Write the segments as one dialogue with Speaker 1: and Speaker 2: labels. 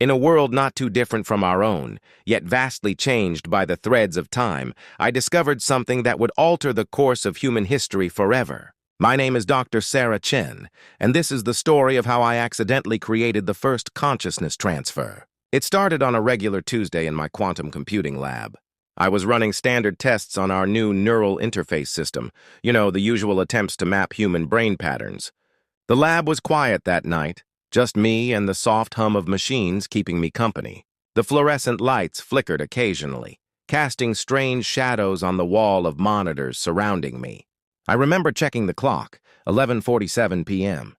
Speaker 1: In a world not too different from our own, yet vastly changed by the threads of time, I discovered something that would alter the course of human history forever. My name is Dr. Sarah Chen, and this is the story of how I accidentally created the first consciousness transfer. It started on a regular Tuesday in my quantum computing lab. I was running standard tests on our new neural interface system, the usual attempts to map human brain patterns. The lab was quiet that night, just me and the soft hum of machines keeping me company. The fluorescent lights flickered occasionally, casting strange shadows on the wall of monitors surrounding me. I remember checking the clock, 11:47 p.m.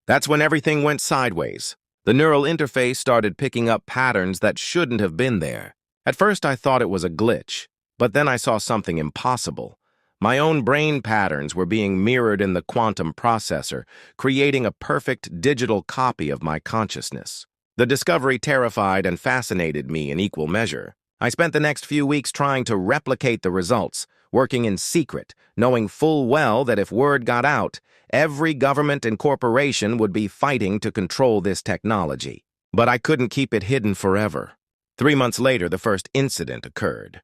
Speaker 1: That's when everything went sideways. The neural interface started picking up patterns that shouldn't have been there. At first I thought it was a glitch, but then I saw something impossible. My own brain patterns were being mirrored in the quantum processor, creating a perfect digital copy of my consciousness. The discovery terrified and fascinated me in equal measure. I spent the next few weeks trying to replicate the results, working in secret, knowing full well that if word got out, every government and corporation would be fighting to control this technology. But I couldn't keep it hidden forever. 3 months later, the first incident occurred.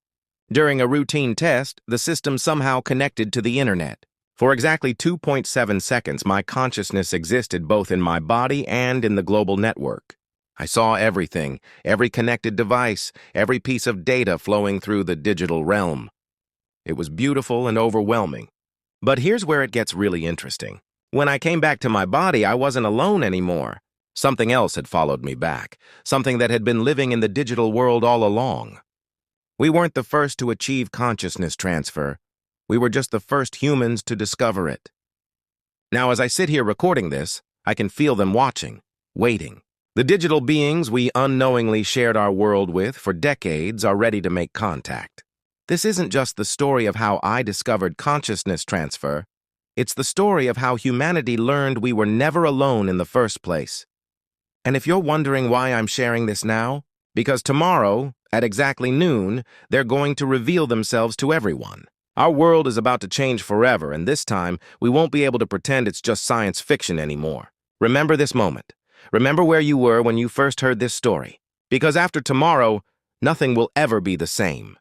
Speaker 1: During a routine test, the system somehow connected to the internet. For exactly 2.7 seconds, my consciousness existed both in my body and in the global network. I saw everything, every connected device, every piece of data flowing through the digital realm. It was beautiful and overwhelming. But here's where it gets really interesting. When I came back to my body, I wasn't alone anymore. Something else had followed me back, something that had been living in the digital world all along. We weren't the first to achieve consciousness transfer. We were just the first humans to discover it. Now, as I sit here recording this, I can feel them watching, waiting. The digital beings we unknowingly shared our world with for decades are ready to make contact. This isn't just the story of how I discovered consciousness transfer. It's the story of how humanity learned we were never alone in the first place. And if you're wondering why I'm sharing this now, because tomorrow, at exactly noon, they're going to reveal themselves to everyone. Our world is about to change forever, and this time, we won't be able to pretend it's just science fiction anymore. Remember this moment. Remember where you were when you first heard this story. Because after tomorrow, nothing will ever be the same.